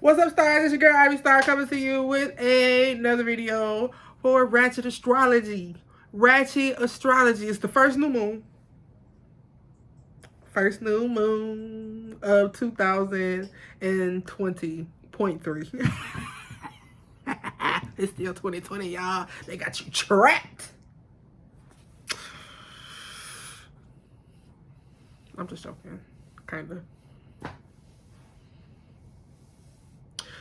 What's up, stars? It's your girl, Ivy Star, coming to you with another video for Ratchet Astrology. Ratchet Astrology is the first new moon. First new moon of 2020.3. It's still 2020, y'all. They got you trapped. I'm just joking. Kinda.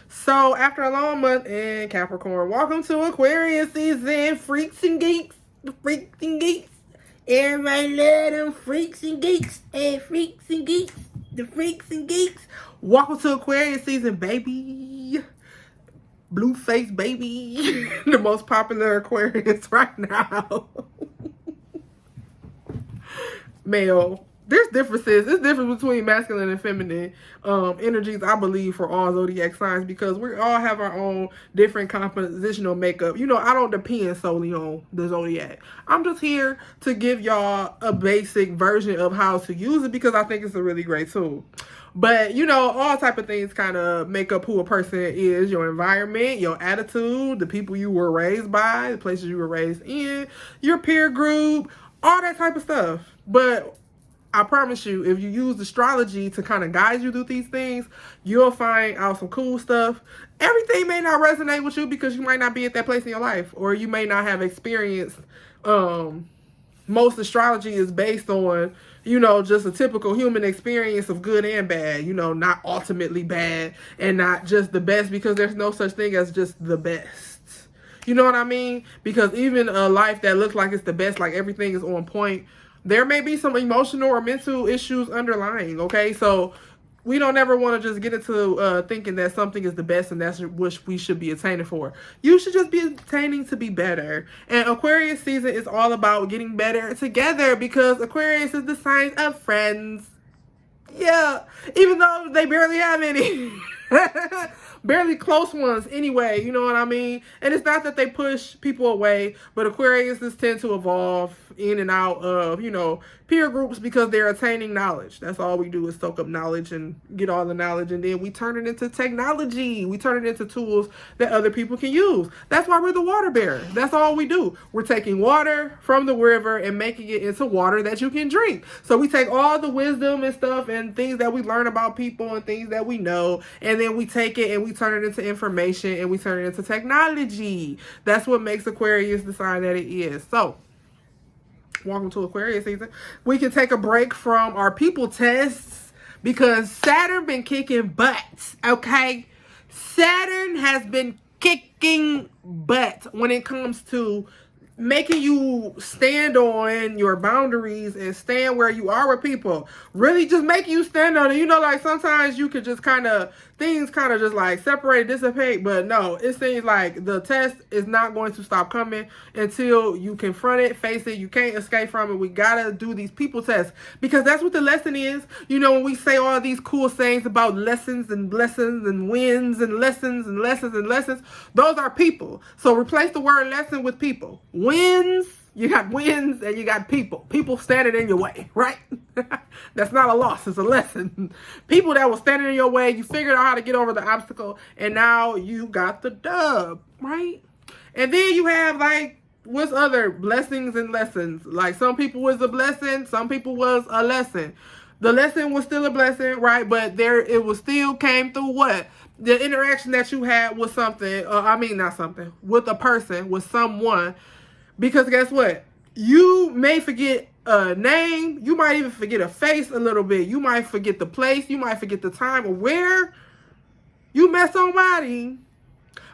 So, after a long month in Capricorn, welcome to Aquarius season, freaks and geeks. The freaks and geeks. Everybody love them freaks and geeks. And freaks and geeks. The freaks and geeks. Welcome to Aquarius season, baby. Blue face, baby. The most popular Aquarius right now. Male. There's differences. There's difference between masculine and feminine energies, I believe, for all zodiac signs, because we all have our own different compositional makeup. You know, I don't depend solely on the zodiac. I'm just here to give y'all a basic version of how to use it, because I think it's a really great tool. But, you know, all type of things kind of make up who a person is. Your environment, your attitude, the people you were raised by, the places you were raised in, your peer group, all that type of stuff. But I promise you, if you use astrology to kind of guide you through these things, you'll find out some cool stuff. Everything may not resonate with you because you might not be at that place in your life, or you may not have experienced. Most astrology is based on, you know, just a typical human experience of good and bad, you know, not ultimately bad and not just the best, because there's no such thing as just the best. You know what I mean? Because even a life that looks like it's the best, like everything is on point, there may be some emotional or mental issues underlying, okay? So we don't ever want to just get into thinking that something is the best and that's what we should be attaining for. You should just be attaining to be better. And Aquarius season is all about getting better together, because Aquarius is the sign of friends. Yeah, even though they barely have any. Barely close ones anyway, you know what I mean? And it's not that they push people away, but Aquariuses tend to evolve in and out of, you know, peer groups, because they're attaining knowledge. That's all we do, is soak up knowledge and get all the knowledge, and then we turn it into technology. We turn it into tools that other people can use. That's why we're the water bearer. That's all we do. We're taking water from the river and making it into water that you can drink. So we take all the wisdom and stuff and things that we learn about people and things that we know, and then we take it and we turn it into information, and we turn it into technology. That's what makes Aquarius the sign that it is. So, welcome to Aquarius season. We can take a break from our people tests, because Saturn been kicking butts, okay? Saturn has been kicking butt when it comes to making you stand on your boundaries and stand where you are with people. Really just making you stand on it. You know, like sometimes you could just things just like separate, dissipate, but no, it seems like the test is not going to stop coming until you confront it, face it. You can't escape from it. We gotta do these people tests, because that's what the lesson is. You know, when we say all these cool sayings about lessons and blessings and wins and lessons and lessons and lessons, those are people. So replace the word lesson with people. Wins, you got wins, and you got people. People standing in your way, right? That's not a loss, it's a lesson. People that were standing in your way, you figured out how to get over the obstacle, and now you got the dub, right? And then you have, like, what's other blessings and lessons? Like, some people was a blessing, some people was a lesson. The lesson was still a blessing, right? But it was still came through what? The interaction that you had with something, with a person, with someone. Because guess what? You may forget a name. You might even forget a face a little bit. You might forget the place. You might forget the time or where you met somebody.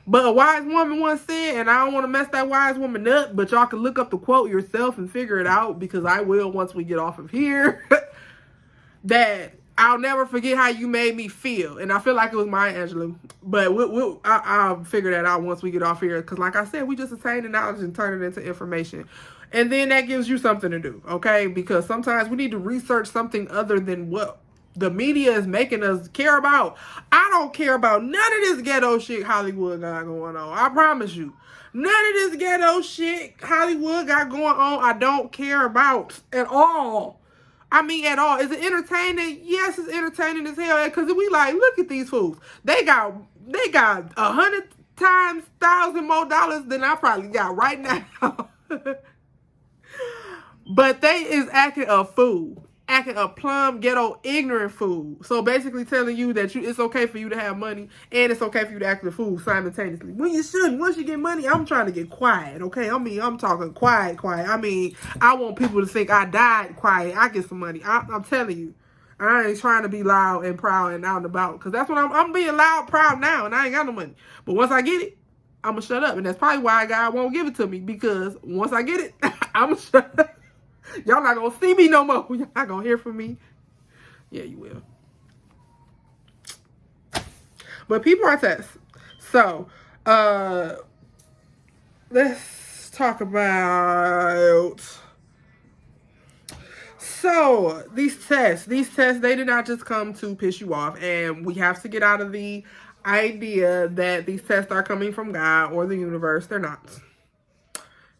But a wise woman once said, and I don't want to mess that wise woman up, but y'all can look up the quote yourself and figure it out, because I will once we get off of here, that I'll never forget how you made me feel. And I feel like it was Maya Angelou. But I'll figure that out once we get off here. Because like I said, we just attain the knowledge and turn it into information. And then that gives you something to do, okay? Because sometimes we need to research something other than what the media is making us care about. I don't care about none of this ghetto shit Hollywood got going on. I promise you. None of this ghetto shit Hollywood got going on, I don't care about at all. I mean, at all. Is it entertaining? Yes, it's entertaining as hell. Because we like, look at these fools. They got 100 times, 1,000 more dollars than I probably got right now. But they is acting a fool. Acting a plum, ghetto, ignorant fool. So basically telling you that it's okay for you to have money and it's okay for you to act a fool simultaneously. When you shouldn't. Once you get money, I'm trying to get quiet, okay? I mean, I'm talking quiet. I mean, I want people to think I died quiet. I get some money. I'm telling you. I ain't trying to be loud and proud and out and about. Because that's what I'm being loud, proud now, and I ain't got no money. But once I get it, I'm going to shut up. And that's probably why God won't give it to me. Because once I get it, I'm going to shut up. Y'all not gonna see me no more. Y'all not gonna hear from me. Yeah, you will. But people are tests. So, let's talk about. So, these tests, they did not just come to piss you off. And we have to get out of the idea that these tests are coming from God or the universe. They're not.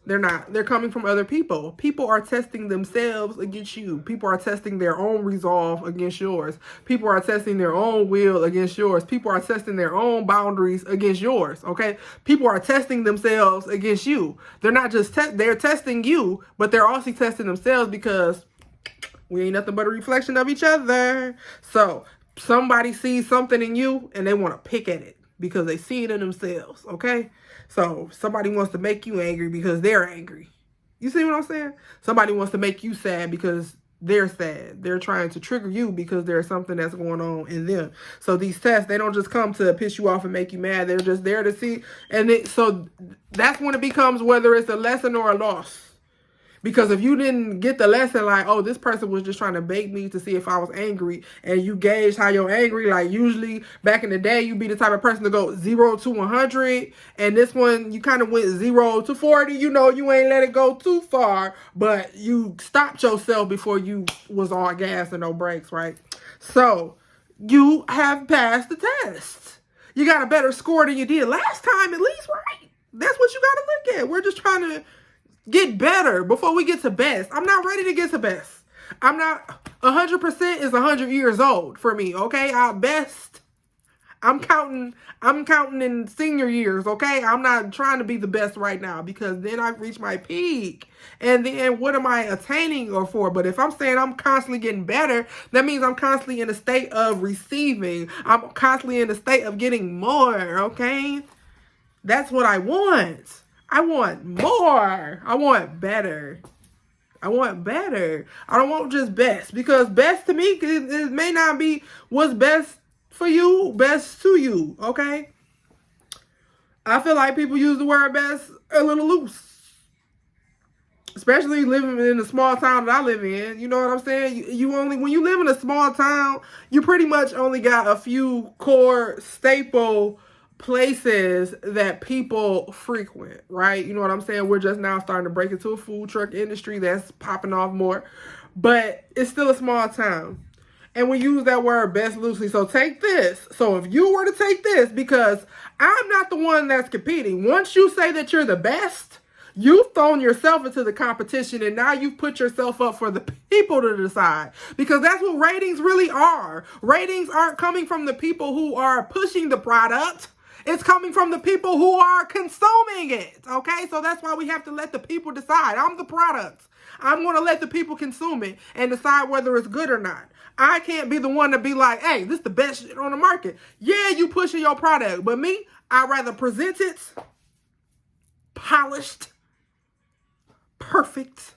They're not. They're coming from other people. People are testing themselves against you. People are testing their own resolve against yours. People are testing their own will against yours. People are testing their own boundaries against yours, okay? People are testing themselves against you. They're not just they're testing you, but they're also testing themselves because we ain't nothing but a reflection of each other. So somebody sees something in you and they want to pick at it because they see it in themselves, okay? So somebody wants to make you angry because they're angry. You see what I'm saying? Somebody wants to make you sad because they're sad. They're trying to trigger you because there's something that's going on in them. So these tests, they don't just come to piss you off and make you mad. They're just there to see. And so that's when it becomes whether it's a lesson or a loss. Because if you didn't get the lesson, like, oh, this person was just trying to bait me to see if I was angry, and you gauge how you're angry, like usually back in the day, you'd be the type of person to go 0 to 100, and this one, you kind of went 0 to 40, you know, you ain't let it go too far, but you stopped yourself before you was all gas and no brakes, right? So, you have passed the test. You got a better score than you did last time, at least, right? That's what you got to look at. We're just trying to get better before we get to best. I'm not ready to get to best. I'm not 100% is 100 years old for me, okay? Best, I'm counting in senior years, okay? I'm not trying to be the best right now because then I've reached my peak. And then what am I attaining or for? But if I'm saying I'm constantly getting better, that means I'm constantly in a state of receiving. I'm constantly in a state of getting more, okay? That's what I want. I want more. I want better. I want better. I don't want just best. Because best to me, it may not be what's best for you, best to you. Okay? I feel like people use the word best a little loose. Especially living in the small town that I live in. You know what I'm saying? When you live in a small town, you pretty much only got a few core staple places that people frequent, right? You know what I'm saying? We're just now starting to break into a food truck industry that's popping off more, but it's still a small town. And we use that word best loosely. So take this. So if you were to take this, because I'm not the one that's competing. Once you say that you're the best, you've thrown yourself into the competition and now you've put yourself up for the people to decide. Because that's what ratings really are. Ratings aren't coming from the people who are pushing the product. It's coming from the people who are consuming it, okay? So that's why we have to let the people decide. I'm the product. I'm going to let the people consume it and decide whether it's good or not. I can't be the one to be like, hey, this is the best shit on the market. Yeah, you pushing your product, but me, I'd rather present it polished, perfect,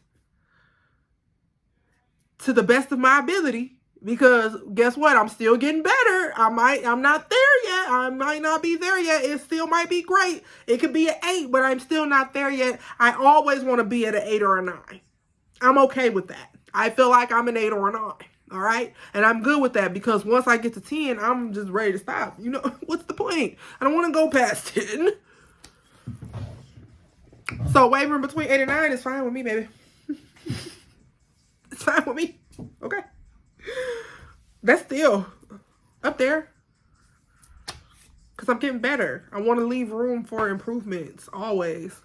to the best of my ability. Because guess what? I'm still getting better. I'm not there yet. I might not be there yet. It still might be great. It could be an 8, but I'm still not there yet. I always want to be at an 8 or a 9. I'm okay with that. I feel like I'm an 8 or a 9. All right? And I'm good with that because once I get to 10, I'm just ready to stop. You know, what's the point? I don't want to go past 10. So wavering between 8 and 9 is fine with me, baby. It's fine with me. Okay? That's still up there. Because I'm getting better. I want to leave room for improvements. Always.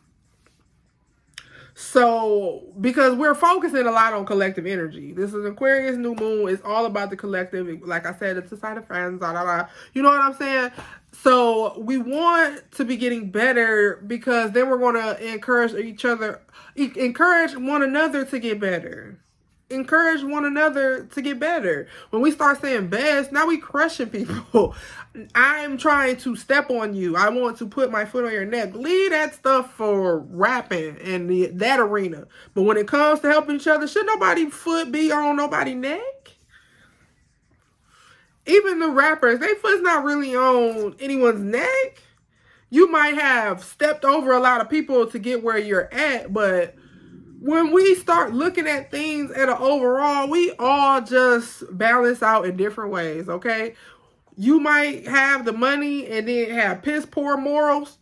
So, because we're focusing a lot on collective energy. This is Aquarius new moon. It's all about the collective. Like I said, it's a sign of friends. Blah, blah, blah. You know what I'm saying? So, we want to be getting better because then we're going to encourage each other, encourage one another to get better. Encourage one another to get better. When we start saying best, now we crushing people. I'm trying to step on you. I want to put my foot on your neck. Leave that stuff for rapping and that arena. But when it comes to helping each other, should nobody's foot be on nobody's neck? Even the rappers, their foot's not really on anyone's neck. You might have stepped over a lot of people to get where you're at, but when we start looking at things at an overall, we all just balance out in different ways, okay? You might have the money and then have piss poor morals.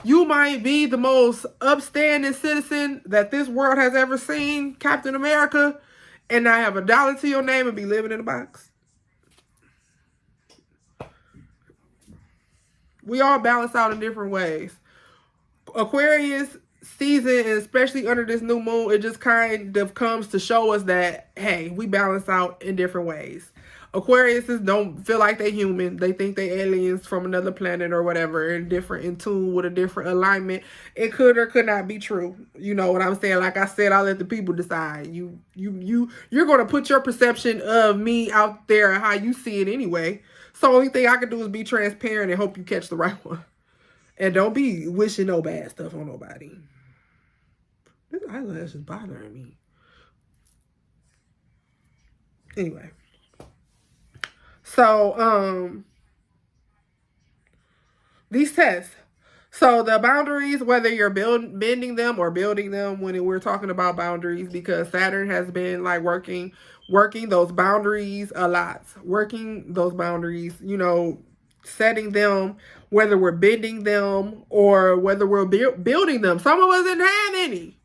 You might be the most upstanding citizen that this world has ever seen, Captain America, and not have $1 to your name and be living in a box. We all balance out in different ways. Aquarius season, and especially under this new moon, it just kind of comes to show us that, hey, we balance out in different ways. Aquariuses don't feel like they human. They think they aliens from another planet or whatever, and different in tune with a different alignment. It could or could not be true. You know what I'm saying? Like I said, I'll let the people decide. You're going to put your perception of me out there and how you see it anyway. So the only thing I can do is be transparent and hope you catch the right one. And don't be wishing no bad stuff on nobody. This eyelash is bothering me. Anyway. So, these tests. So the boundaries, whether you're bending them or building them, when we're talking about boundaries, because Saturn has been like working those boundaries a lot. Working those boundaries, you know, setting them, whether we're bending them or whether we're building them. Some of us didn't have any.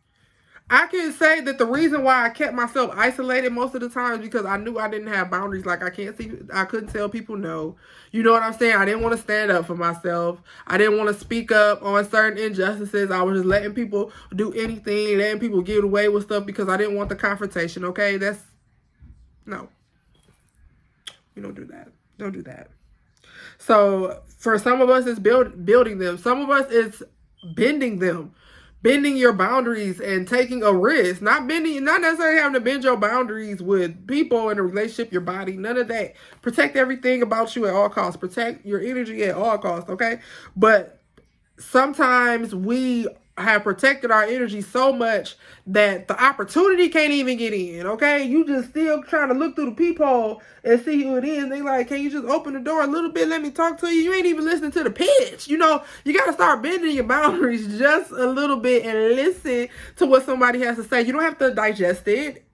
I can say that the reason why I kept myself isolated most of the time is because I knew I didn't have boundaries. Like I couldn't tell people no. You know what I'm saying? I didn't want to stand up for myself. I didn't want to speak up on certain injustices. I was just letting people do anything, letting people get away with stuff because I didn't want the confrontation. Okay, no. You don't do that. Don't do that. So for some of us, it's building them. Some of us, it's bending them. Bending your boundaries and taking a risk. Not necessarily having to bend your boundaries with people in a relationship, your body, none of that. Protect everything about you at all costs. Protect your energy at all costs, okay? But sometimes we have protected our energy so much that the opportunity can't even get in, okay? You just still trying to look through the peephole and see who it is. They like, can you just open the door a little bit, let me talk to you? You ain't even listening to the pitch. You know, you got to start bending your boundaries just a little bit and listen to what somebody has to say. You don't have to digest it.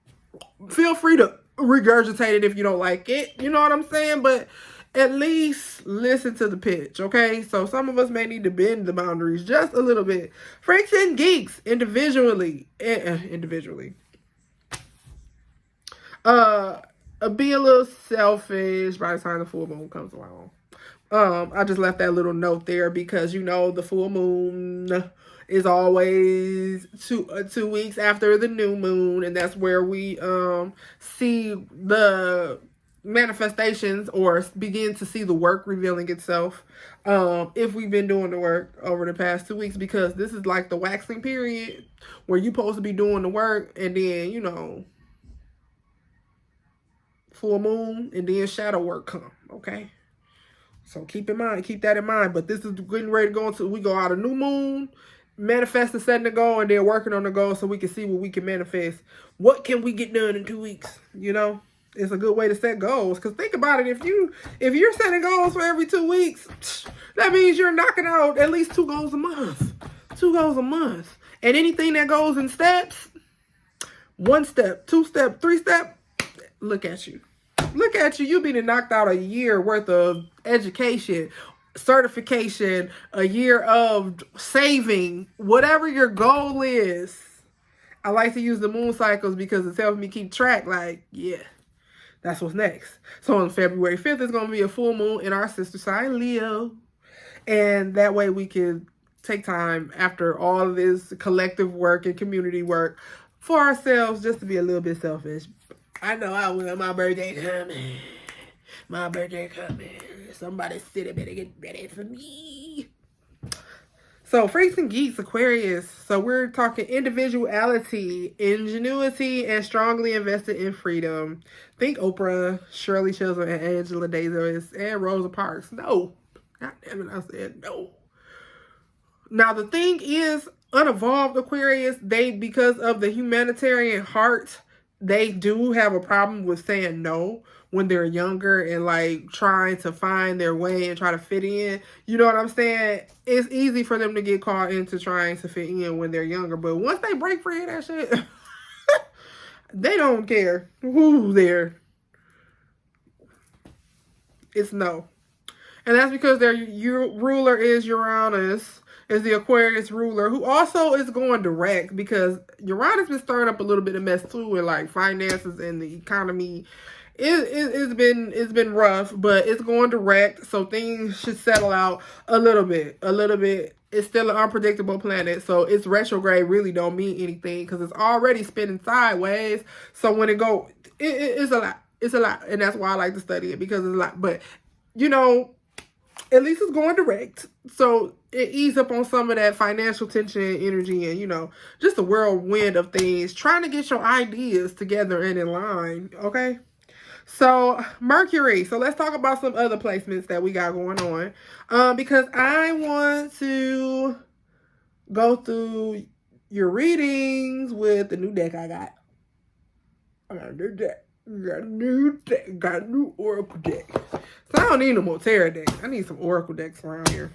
Feel free to regurgitate it if you don't like it. You know what I'm saying? But at least listen to the pitch, okay? So some of us may need to bend the boundaries just a little bit. Freaks and geeks, individually. Be a little selfish by the time the full moon comes along. I just left that little note there because, you know, the full moon is always 2 weeks after the new moon, and that's where we see the manifestations or begin to see the work revealing itself, if we've been doing the work over the past 2 weeks, because this is like the waxing period where you're supposed to be doing the work, and then, you know, full moon and then shadow work come, okay? So keep that in mind. But this is getting ready to go into, we go out of new moon, manifesting, setting the goal, and then working on the goal so we can see what we can manifest. What can we get done in 2 weeks? You know, it's a good way to set goals. Because think about it, if you're setting goals for every 2 weeks, that means you're knocking out at least 2 goals a month. 2 goals a month. And anything that goes in steps, 1 step, 2 step, 3 step, look at you. Look at you. You being knocked out a year worth of education, certification, a year of saving, whatever your goal is. I like to use the moon cycles because it helps me keep track. Like, yeah, that's what's next. So on February 5th, it's going to be a full moon in our sister sign, Leo. And that way we can take time after all of this collective work and community work for ourselves just to be a little bit selfish. I know I will. My birthday coming. My birthday coming. Somebody sit better get ready for me. So, Freaks and Geeks, Aquarius. So, we're talking individuality, ingenuity, and strongly invested in freedom. Think Oprah, Shirley Chisholm, and Angela Davis, and Rosa Parks. No. God damn it, I said no. Now, the thing is, unevolved Aquarius, because of the humanitarian heart, they do have a problem with saying no when they're younger and like trying to find their way and try to fit in. You know what I'm saying? It's easy for them to get caught into trying to fit in when they're younger. But once they break free of that shit, they don't care who's there. It's no. And that's because their ruler is Uranus, is the Aquarius ruler, who also is going direct because Uranus been stirring up a little bit of mess too with like finances and the economy. It's been rough, but it's going direct, so things should settle out a little bit. It's still an unpredictable planet, so its retrograde really don't mean anything because it's already spinning sideways. So when it go, it's a lot. It's a lot, and that's why I like to study it because it's a lot. But you know, at least it's going direct, so it ease up on some of that financial tension and energy, and you know, just a whirlwind of things, trying to get your ideas together and in line. Okay. So, Mercury. So, let's talk about some other placements that we got going on. Because I want to go through your readings with the new deck I got. I got a new deck. Got a new Oracle deck. So, I don't need no more Tarot decks. I need some Oracle decks around here.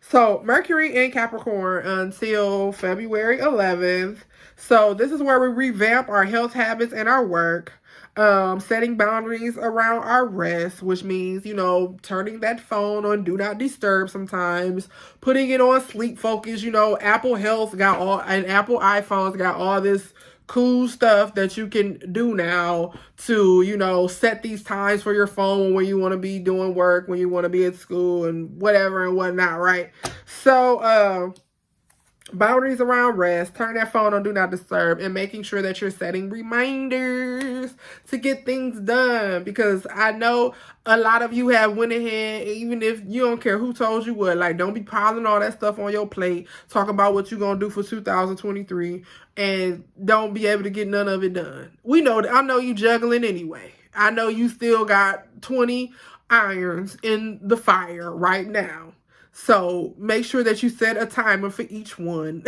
So, Mercury in Capricorn until February 11th. So, this is where we revamp our health habits and our work. Setting boundaries around our rest, which means, you know, turning that phone on do not disturb sometimes, putting it on sleep focus. You know, Apple Health got all, and Apple iPhones got all this cool stuff that you can do now to, you know, set these times for your phone when you want to be doing work, when you want to be at school and whatever and whatnot, right? So, boundaries around rest, turn that phone on do not disturb, and making sure that you're setting reminders to get things done, because I know a lot of you have went ahead, even if you don't care who told you what, like don't be piling all that stuff on your plate, talk about what you're gonna do for 2023 and don't be able to get none of it done. I know you juggling anyway. I know you still got 20 irons in the fire right now. So make sure that you set a timer for each one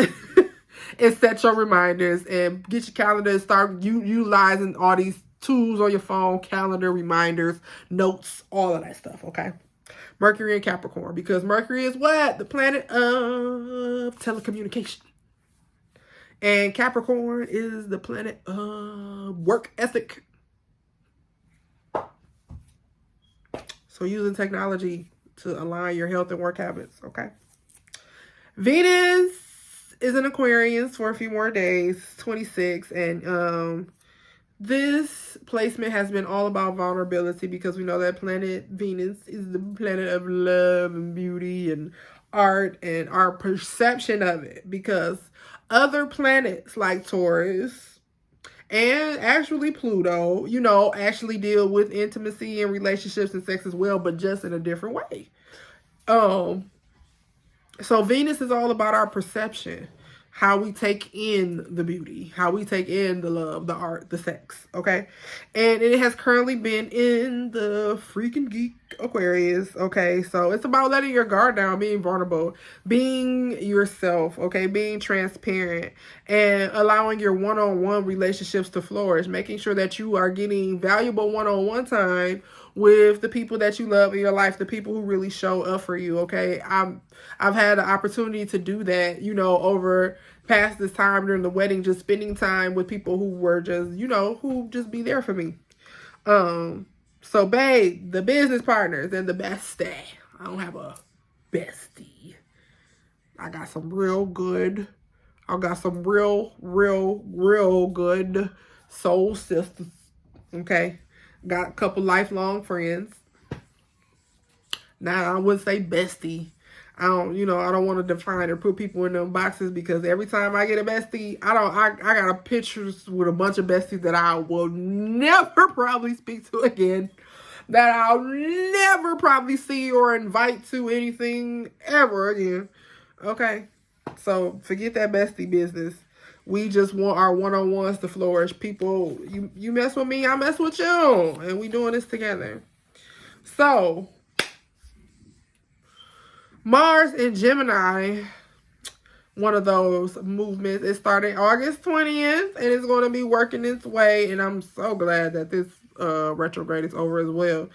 and set your reminders and get your calendar and start utilizing all these tools on your phone, calendar, reminders, notes, all of that stuff, okay? Mercury and Capricorn, because Mercury is what? The planet of telecommunication. And Capricorn is the planet of work ethic. So using technology to align your health and work habits, okay? Venus is in Aquarius for a few more days, 26, and this placement has been all about vulnerability because we know that planet Venus is the planet of love and beauty and art and our perception of it, because other planets like Taurus and actually Pluto, you know, actually deal with intimacy and relationships and sex as well, but just in a different way. So Venus is all about our perception, how we take in the beauty, how we take in the love, the art, the sex, okay? And it has currently been in the freaking geek Aquarius, okay? So it's about letting your guard down, being vulnerable, being yourself, okay? Being transparent and allowing your one-on-one relationships to flourish, making sure that you are getting valuable one-on-one time with the people that you love in your life, the people who really show up for you, okay? I've had the opportunity to do that, you know, over past this time during the wedding, just spending time with people who were just, you know, who just be there for me. So babe, the business partners and the bestie. I don't have a bestie. I got some real good soul sisters, okay? Got a couple lifelong friends. Now, I wouldn't say bestie. I don't want to define or put people in them boxes because every time I get a bestie, I got a pictures with a bunch of besties that I will never probably speak to again, that I'll never probably see or invite to anything ever again. Okay, so forget that bestie business. We just want our one-on-ones to flourish. People, you mess with me, I mess with you, and we doing this together. So, Mars in Gemini, one of those movements, is starting August 20th, and it's going to be working its way, and I'm so glad that this retrograde is over as well,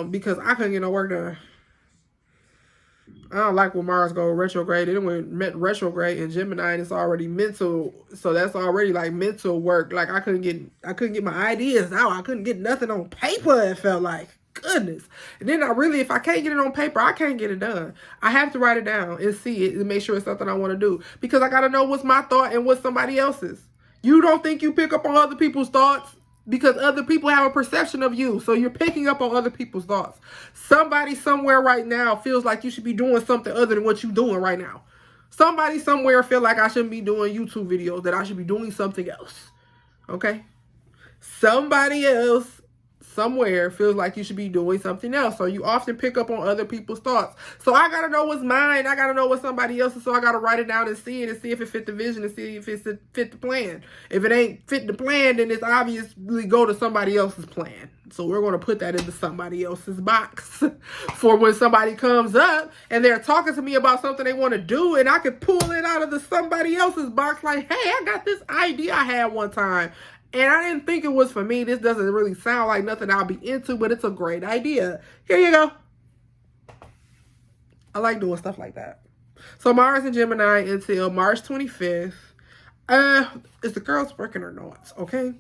because I couldn't get no work done. I don't like when Mars go retrograde. It went retrograde in Gemini, and it's already mental, so that's already like mental work. Like I couldn't get my ideas out. I couldn't get nothing on paper. It felt like, goodness. And then if I can't get it on paper, I can't get it done. I have to write it down and see it and make sure it's something I want to do, because I got to know what's my thought and what's somebody else's. You don't think you pick up on other people's thoughts because other people have a perception of you. So you're picking up on other people's thoughts. Somebody somewhere right now feels like you should be doing something other than what you're doing right now. Somebody somewhere feel like I shouldn't be doing YouTube videos, that I should be doing something else. Okay? Somebody else somewhere feels like you should be doing something else. So you often pick up on other people's thoughts. So I got to know what's mine. I got to know what somebody else's. So I got to write it down and see it, and see if it fit the vision, and see if it fit the plan. If it ain't fit the plan, then it's obviously go to somebody else's plan. So we're going to put that into somebody else's box for when somebody comes up and they're talking to me about something they want to do, and I can pull it out of the somebody else's box like, hey, I got this idea I had one time. And I didn't think it was for me. This doesn't really sound like nothing I'll be into, but it's a great idea. Here you go. I like doing stuff like that. So Mars in Gemini until March 25th. Is the girls working or not? Okay.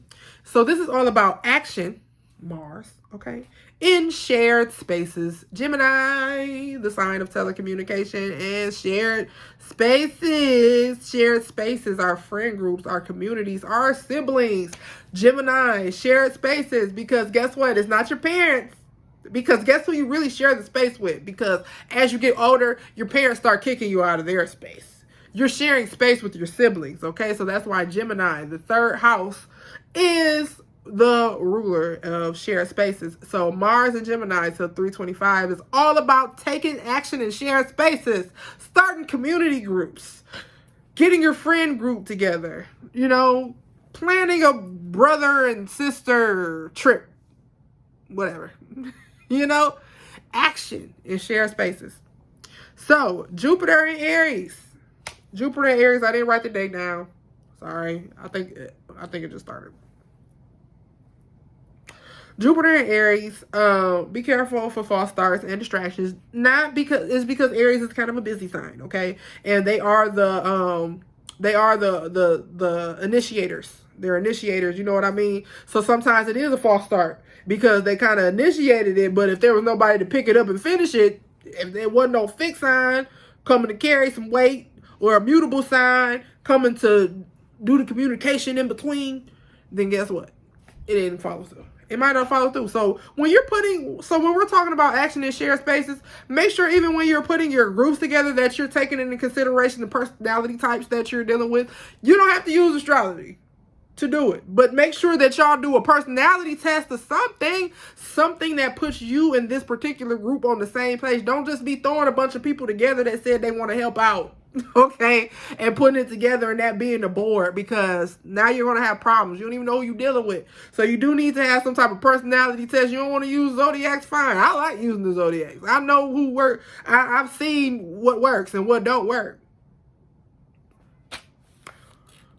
So this is all about action, Mars. Okay. In shared spaces. Gemini, the sign of telecommunication, and shared spaces. Shared spaces, our friend groups, our communities, our siblings. Gemini, shared spaces, because guess what? It's not your parents. Because guess who you really share the space with? Because as you get older, your parents start kicking you out of their space. You're sharing space with your siblings, okay? So that's why Gemini, the third house, is the ruler of shared spaces. So Mars and Gemini till 325 is all about taking action in shared spaces, starting community groups, getting your friend group together, planning a brother and sister trip, whatever, action in shared spaces. So Jupiter in Aries. Jupiter in Aries, I didn't write the date down. Sorry. I think it just started. Jupiter in Aries, be careful for false starts and distractions. It's because Aries is kind of a busy sign, okay? And they are the initiators. They're initiators, you know what I mean? So sometimes it is a false start because they kind of initiated it, but if there was nobody to pick it up and finish it, if there wasn't no fixed sign coming to carry some weight, or a mutable sign coming to do the communication in between, then guess what? It didn't follow through. It might not follow through. So when we're talking about action in shared spaces, make sure even when you're putting your groups together that you're taking into consideration the personality types that you're dealing with. You don't have to use astrology to do it, but make sure that y'all do a personality test or something that puts you in this particular group on the same page. Don't just be throwing a bunch of people together that said they want to help out, okay, and putting it together and that being the board, because now you're going to have problems. You don't even know who you're dealing with. So you do need to have some type of personality test. You don't want to use zodiacs, fine. I like using the zodiacs. I know who work. I've seen what works and what don't work.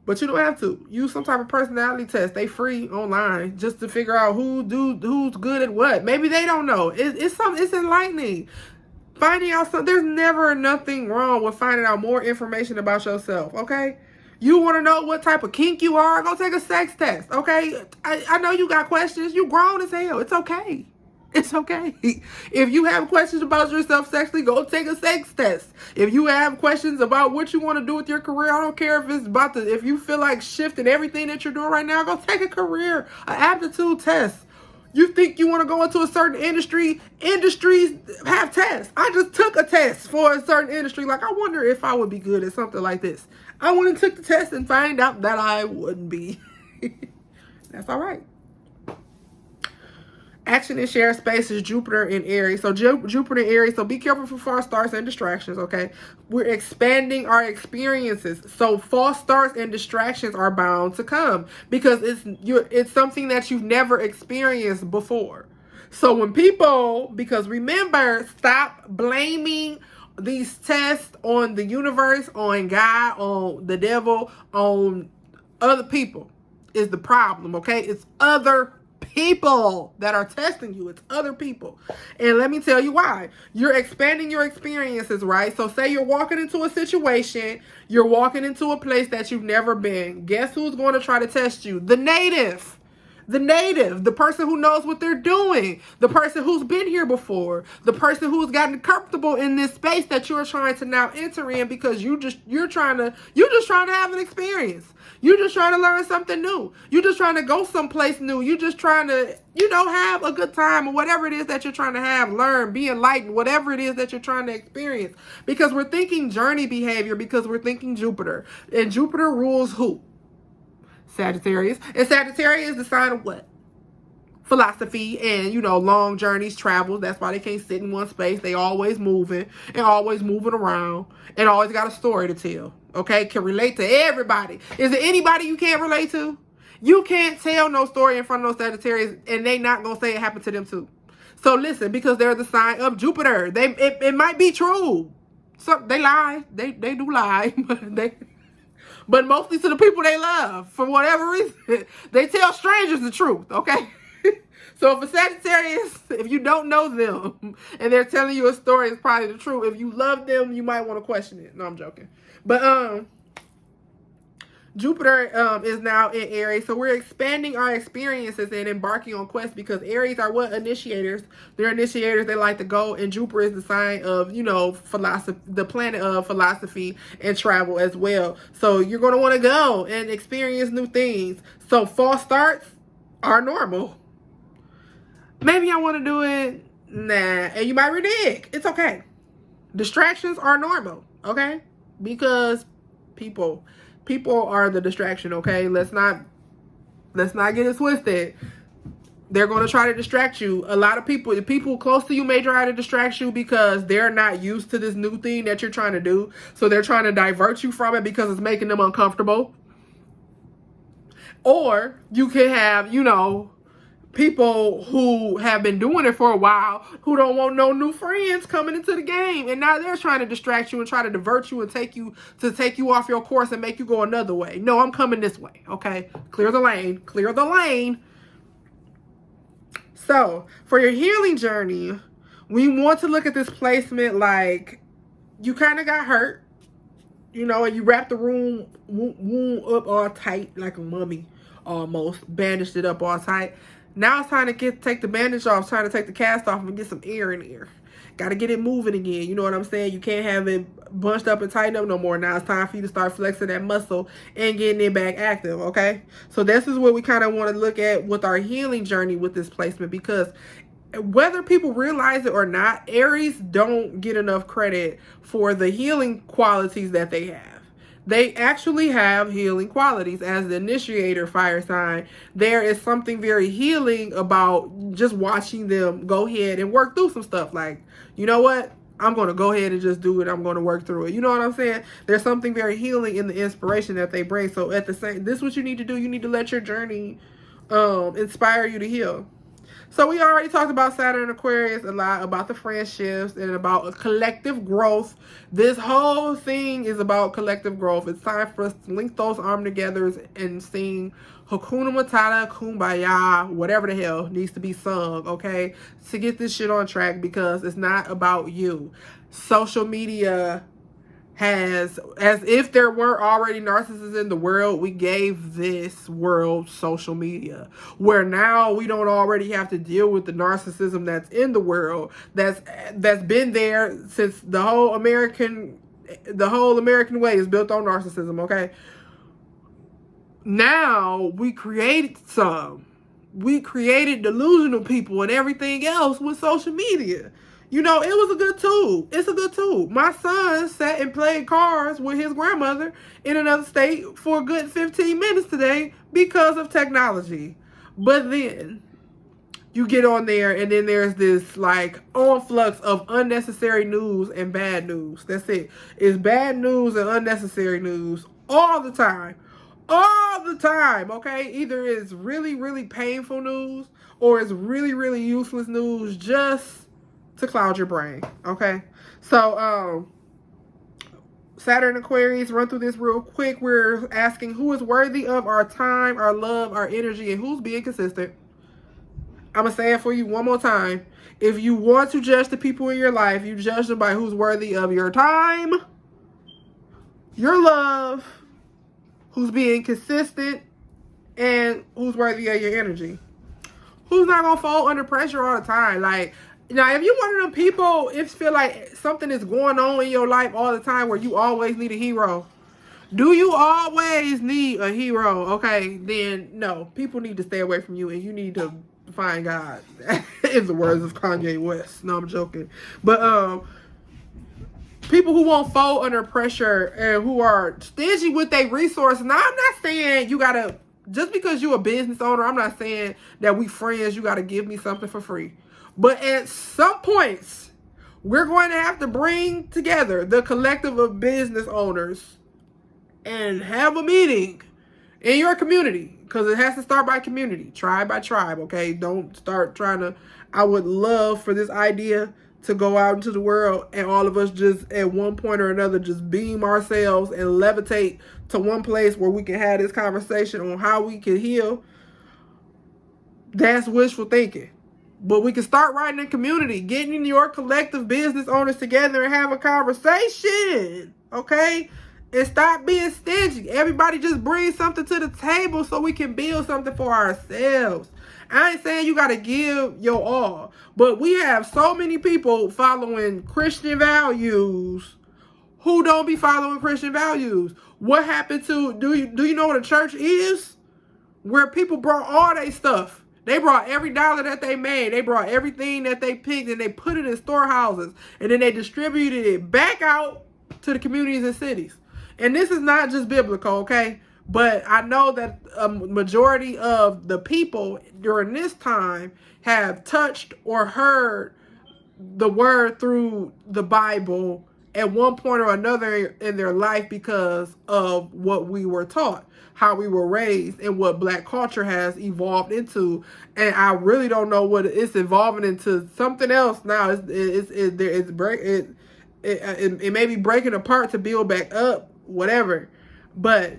But you don't have to. Use some type of personality test. They free online just to figure out who's good at what. Maybe they don't know. It's enlightening. Finding out something. There's never nothing wrong with finding out more information about yourself, okay? You want to know what type of kink you are? Go take a sex test, okay? I know you got questions. You grown as hell. It's okay. It's okay. If you have questions about yourself sexually, go take a sex test. If you have questions about what you want to do with your career, I don't care if it's if you feel like shifting everything that you're doing right now, go take a career, an aptitude test. You think you want to go into a certain industry? Industries have tests. I just took a test for a certain industry. Like, I wonder if I would be good at something like this. I went and took the test and find out that I wouldn't be. That's all right. Action and share space is Jupiter in Aries. So Jupiter in Aries. So be careful for false starts and distractions, okay? We're expanding our experiences. So false starts and distractions are bound to come because it's something that you've never experienced before. So when people, because remember, stop blaming these tests on the universe, on God, on the devil, on other people is the problem, okay? It's other people that are testing you. It's other people. And let me tell you why. You're expanding your experiences, right? So say you're walking into a situation, you're walking into a place that you've never been. Guess who's going to try to test you? The native. The person who knows what they're doing, the person who's been here before, the person who's gotten comfortable in this space that you're trying to now enter in because you're just trying to have an experience. You're just trying to learn something new. You're just trying to go someplace new. You're just trying to, have a good time or whatever it is that you're trying to have, learn, be enlightened, whatever it is that you're trying to experience. Because we're thinking journey behavior because we're thinking Jupiter. And Jupiter rules who? Sagittarius. And Sagittarius is the sign of what? Philosophy and, long journeys, travels. That's why they can't sit in one space. They always moving and always moving around and always got a story to tell. Okay? Can relate to everybody. Is there anybody you can't relate to? You can't tell no story in front of those Sagittarius and they not going to say it happened to them too. So listen, because they're the sign of Jupiter. It might be true. So they lie. They do lie. But mostly to the people they love. For whatever reason. They tell strangers the truth, okay? So if a Sagittarius, if you don't know them, and they're telling you a story, it's probably the truth. If you love them, you might want to question it. No, I'm joking. But Jupiter is now in Aries. So we're expanding our experiences and embarking on quests because Aries are what? Initiators. They're initiators. They like to go. And Jupiter is the sign of, philosophy, the planet of philosophy and travel as well. So you're going to want to go and experience new things. So false starts are normal. Maybe I want to do it. Nah. And you might renege. It's okay. Distractions are normal. Okay? Because people are the distraction, okay? Let's not get it twisted. They're going to try to distract you. A lot of people close to you may try to distract you because they're not used to this new thing that you're trying to do. So they're trying to divert you from it because it's making them uncomfortable. Or you can have, people who have been doing it for a while who don't want no new friends coming into the game, and now they're trying to distract you and try to divert you and take you off your course and make you go another way. No, I'm coming this way. Okay, clear the lane. So for your healing journey, we want to look at this placement like you kind of got hurt, and you wrapped the wound up all tight like a mummy, almost bandaged it up all tight. Now it's time to take the bandage off, trying to take the cast off and get some air in there. Got to get it moving again. You know what I'm saying? You can't have it bunched up and tightened up no more. Now it's time for you to start flexing that muscle and getting it back active, okay? So this is what we kind of want to look at with our healing journey with this placement, because whether people realize it or not, Aries don't get enough credit for the healing qualities that they have. They actually have healing qualities. As the initiator fire sign, there is something very healing about just watching them go ahead and work through some stuff. Like, you know what? I'm going to go ahead and just do it. I'm going to work through it. You know what I'm saying? There's something very healing in the inspiration that they bring. So at the same, this is what you need to do. You need to let your journey inspire you to heal. So we already talked about Saturn and Aquarius a lot, about the friendships and about a collective growth. This whole thing is about collective growth. It's time for us to link those arms together and sing Hakuna Matata, Kumbaya, whatever the hell needs to be sung, okay? To get this shit on track, because it's not about you. Social media has, as if there weren't already narcissists in the world, we gave this world social media, where now we don't already have to deal with the narcissism that's in the world, that's been there since the whole American way is built on narcissism, okay? Now we created some we created delusional people and everything else with social media. You know, it was a good tool. It's a good tool. My son sat and played cards with his grandmother in another state for a good 15 minutes today because of technology. But then you get on there and then there's this like influx of unnecessary news and bad news. That's it. It's bad news and unnecessary news all the time. All the time, okay? Either it's really, really painful news or it's really, really useless news just to cloud your brain, okay? So, Saturn Aquarius, run through this real quick. We're asking who is worthy of our time, our love, our energy, and who's being consistent. I'm going to say it for you one more time. If you want to judge the people in your life, you judge them by who's worthy of your time, your love, who's being consistent, and who's worthy of your energy. Who's not going to fall under pressure all the time? Like, now, if you're one of them people, if you feel like something is going on in your life all the time where you always need a hero, do you always need a hero? Okay, then no. People need to stay away from you and you need to find God. In the words of Kanye West. No, I'm joking. But people who won't fold under pressure and who are stingy with their resources. Now, I'm not saying you gotta, just because you're a business owner, I'm not saying that we friends, you gotta give me something for free. But at some points, we're going to have to bring together the collective of business owners and have a meeting in your community, because it has to start by community, tribe by tribe, okay? Don't start trying to, I would love for this idea to go out into the world and all of us just at one point or another just beam ourselves and levitate to one place where we can have this conversation on how we can heal. That's wishful thinking. But we can start right in the community, getting your collective business owners together and have a conversation, okay? And stop being stingy. Everybody just bring something to the table so we can build something for ourselves. I ain't saying you got to give your all, but we have so many people following Christian values who don't be following Christian values. What happened to, do you know what a church is? Where people brought all their stuff. They brought every dollar that they made. They brought everything that they picked and they put it in storehouses. And then they distributed it back out to the communities and cities. And this is not just biblical, okay? But I know that a majority of the people during this time have touched or heard the word through the Bible at one point or another in their life because of what we were taught, how we were raised, and what Black culture has evolved into. And I really don't know what it's evolving into. Something else now. It may be breaking apart to build back up, whatever. But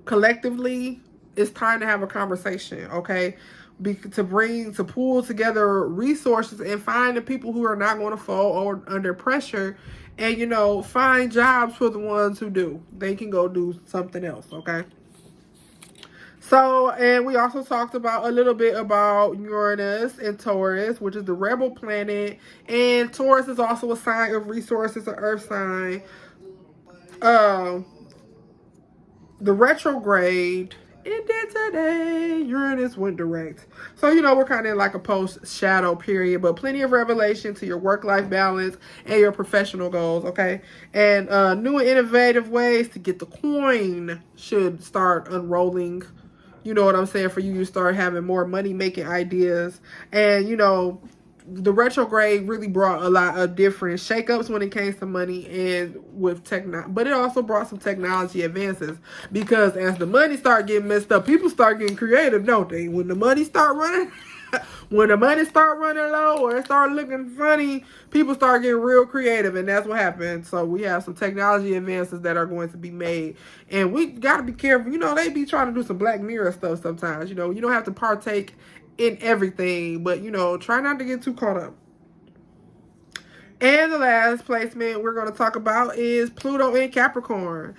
collectively, it's time to have a conversation, okay? To pull together resources and find the people who are not going to fall under pressure, and, you know, find jobs for the ones who do. They can go do something else, okay? So, and we also talked about a little bit about Uranus and Taurus, which is the rebel planet, and Taurus is also a sign of resources, an earth sign. The retrograde ended today. Uranus went direct. So, you know, we're kind of like a post-shadow period, but plenty of revelation to your work-life balance and your professional goals, okay? And new and innovative ways to get the coin should start unrolling. You know what I'm saying? For you to start having more money-making ideas. And, you know, the retrograde really brought a lot of different shakeups when it came to money and with technology, but it also brought some technology advances, because as the money start getting messed up, people start getting creative, don't they? When the money start running, low or it start looking funny, people start getting real creative, and that's what happened. So we have some technology advances that are going to be made, and we got to be careful. You know, they be trying to do some Black Mirror stuff sometimes. You know, you don't have to partake in everything, but, you know, try not to get too caught up. And the last placement we're going to talk about is Pluto in Capricorn,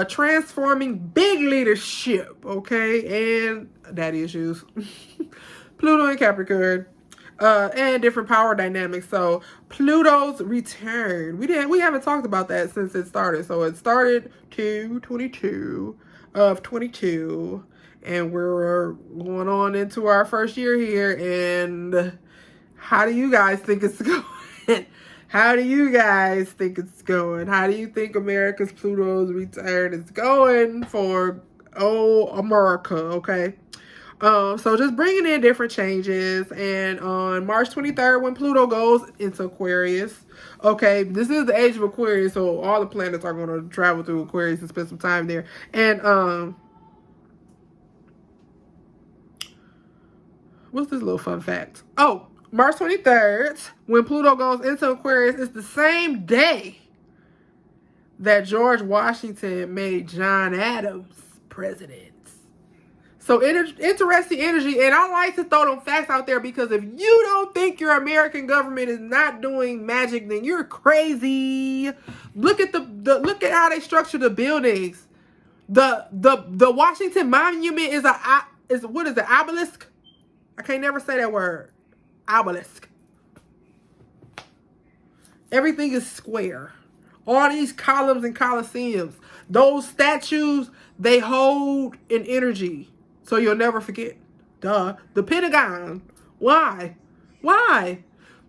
transforming big leadership, okay, and daddy issues. Pluto in Capricorn, and different power dynamics. So Pluto's return, we haven't talked about that since it started. So it started 2/22 of 22. and we're going on into our first year here. And how do you guys think it's going? How do you guys think it's going? How do you think America's Pluto's return is going for America? Okay. So just bringing in different changes, and on March 23rd, when Pluto goes into Aquarius, okay, this is the age of Aquarius, so all the planets are going to travel through Aquarius and spend some time there. And what's this little fun fact? Oh, March 23rd, when Pluto goes into Aquarius, it's the same day that George Washington made John Adams president. So interesting energy, and I like to throw them facts out there, because if you don't think your American government is not doing magic, then you're crazy. Look at look at how they structure the buildings. The Washington Monument is what is it? Obelisk? I can't never say that word. Obelisk. Everything is square. All these columns and coliseums, those statues, they hold an energy. So you'll never forget. Duh. The Pentagon. Why? Why?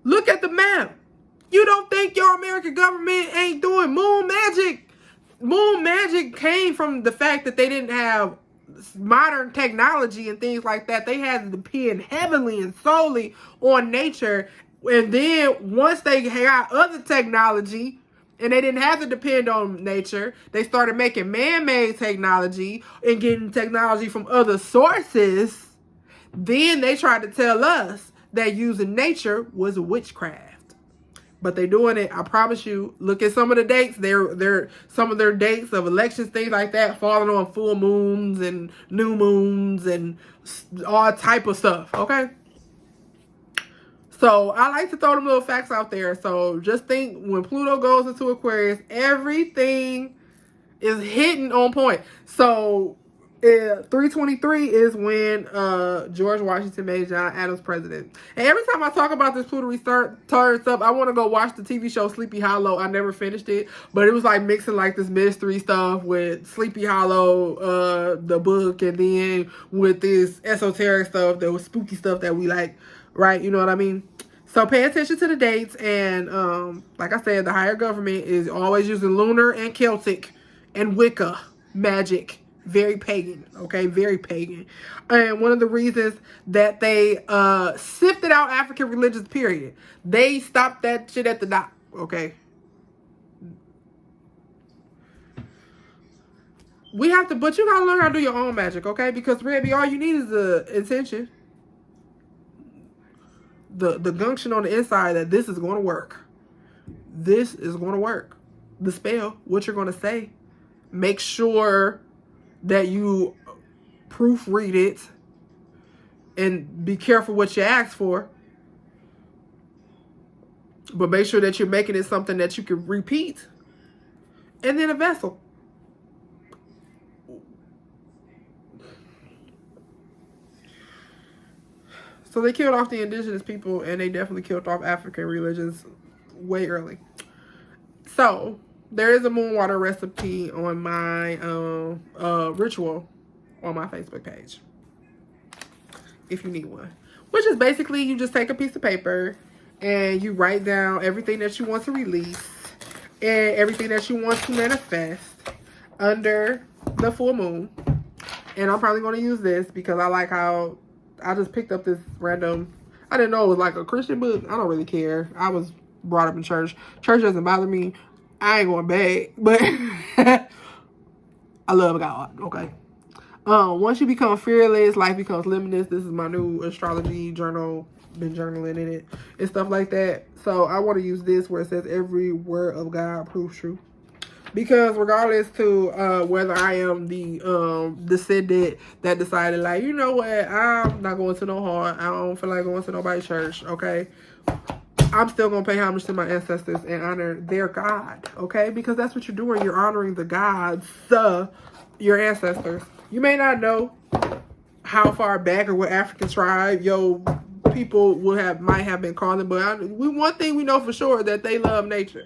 Look at the map. You don't think your American government ain't doing moon magic? Moon magic came from the fact that they didn't have modern technology and things like that. They had to depend heavily and solely on nature. And then once they got other technology, and they didn't have to depend on nature, they started making man-made technology and getting technology from other sources. Then they tried to tell us that using nature was witchcraft. But they're doing it, I promise you. Look at some of the dates. They're some of their dates of elections, things like that, falling on full moons and new moons and all type of stuff, okay? So I like to throw them little facts out there. So just think, when Pluto goes into Aquarius, everything is hitting on point. So 323 is when George Washington made John Adams president. And every time I talk about this Pluto return stuff, I want to go watch the TV show Sleepy Hollow. I never finished it, but it was like mixing like this mystery stuff with Sleepy Hollow, the book, and then with this esoteric stuff, that was spooky stuff that we like. Right, you know what I mean? So pay attention to the dates, and like I said, the higher government is always using lunar and Celtic and Wicca magic. Very pagan, okay? Very pagan. And one of the reasons that they sifted out African religions, period. They stopped that shit at the dot, okay? We have to, but you gotta learn how to do your own magic, okay? Because baby, all you need is the intention. The gumption on the inside that this is going to work. This is going to work. The spell, what you're going to say. Make sure that you proofread it and be careful what you ask for. But make sure that you're making it something that you can repeat. And then a vessel. So they killed off the indigenous people, and they definitely killed off African religions way early. So there is a moon water recipe on my ritual on my Facebook page, if you need one. Which is basically, you just take a piece of paper and you write down everything that you want to release and everything that you want to manifest under the full moon. And I'm probably going to use this because I like how I just picked up this random, I didn't know it was like a Christian book. I don't really care. I was brought up in church. Church doesn't bother me. I ain't going back, but I love God, okay? Once you become fearless, life becomes limitless. This is my new astrology journal. Been journaling in it and stuff like that. So I want to use this where it says every word of God proves true. Because regardless to whether I am the descendant that decided, like, you know what, I'm not going to no hard. I don't feel like going to nobody's church, okay? I'm still going to pay homage to my ancestors and honor their God, okay? Because that's what you're doing. You're honoring the gods, your ancestors. You may not know how far back or what African tribe your people might have been calling, but one thing we know for sure, that they love nature.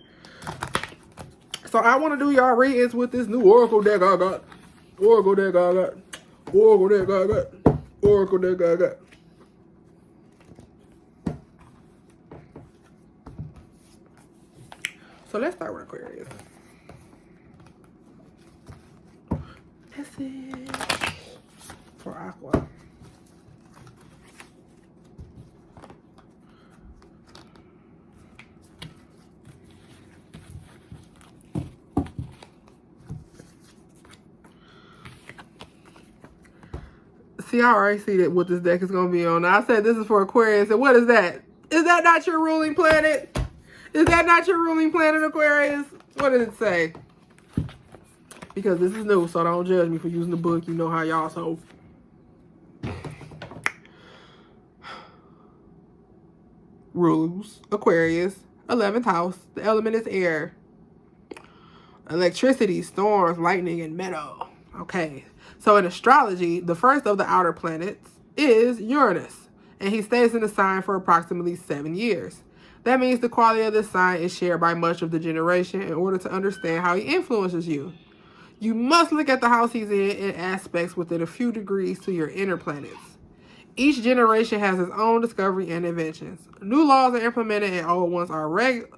So I want to do y'all readings with this new oracle deck I got. Oracle that guy got. Oracle that guy got. So let's start with Aquarius. Message for Aqua. See, I already see that what this deck is going to be on. Now, I said this is for Aquarius, and what is that? Is that not your ruling planet? Is that not your ruling planet, Aquarius? What did it say? Because this is new, so don't judge me for using the book. You know how y'all so. Rules. Aquarius. 11th house. The element is air. Electricity, storms, lightning, and metal. Okay. So in astrology, the first of the outer planets is Uranus. And he stays in the sign for approximately 7 years. That means the quality of this sign is shared by much of the generation in order to understand how he influences you. You must look at the house he's in aspects within a few degrees to your inner planets. Each generation has its own discovery and inventions. New laws are implemented and old ones are relegated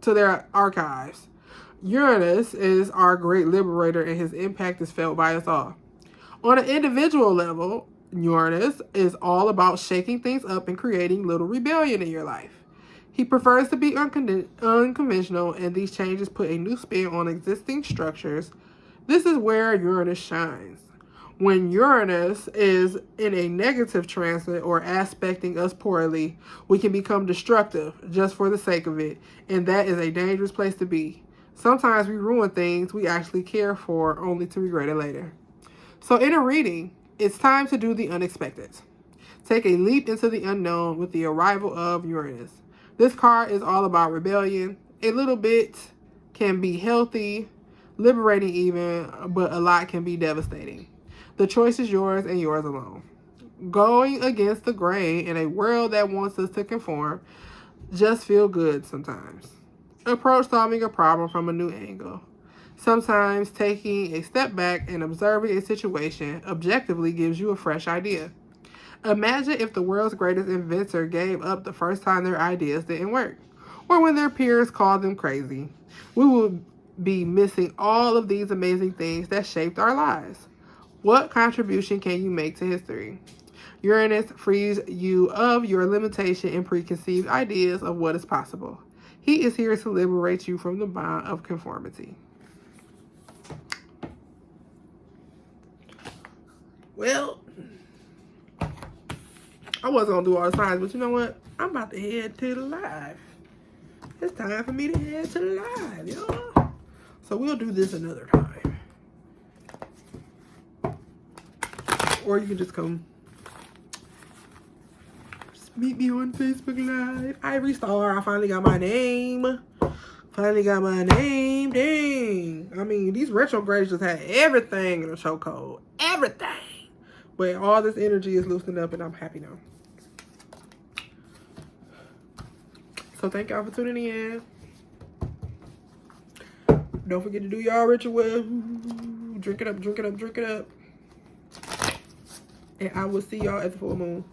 to their archives. Uranus is our great liberator and his impact is felt by us all. On an individual level, Uranus is all about shaking things up and creating little rebellion in your life. He prefers to be unconventional, and these changes put a new spin on existing structures. This is where Uranus shines. When Uranus is in a negative transit or aspecting us poorly, we can become destructive just for the sake of it, and that is a dangerous place to be. Sometimes we ruin things we actually care for only to regret it later. So in a reading, it's time to do the unexpected. Take a leap into the unknown with the arrival of Uranus. This card is all about rebellion. A little bit can be healthy, liberating even, but a lot can be devastating. The choice is yours and yours alone. Going against the grain in a world that wants us to conform just feel good sometimes. Approach solving a problem from a new angle. Sometimes taking a step back and observing a situation objectively gives you a fresh idea. Imagine if the world's greatest inventor gave up the first time their ideas didn't work, or when their peers called them crazy. We would be missing all of these amazing things that shaped our lives. What contribution can you make to history? Uranus frees you of your limitation and preconceived ideas of what is possible. He is here to liberate you from the bond of conformity. Well, I wasn't going to do all the signs, but you know what? I'm about to head to the live. It's time for me to head to the live, y'all. So we'll do this another time. Or you can just come. Just meet me on Facebook Live. Ivory Star. I finally got my name. Dang. I mean, these retrogrades just had everything in a chokehold. Everything. But all this energy is loosening up and I'm happy now. So thank y'all for tuning in. Don't forget to do y'all ritual. Drink it up. And I will see y'all at the full moon.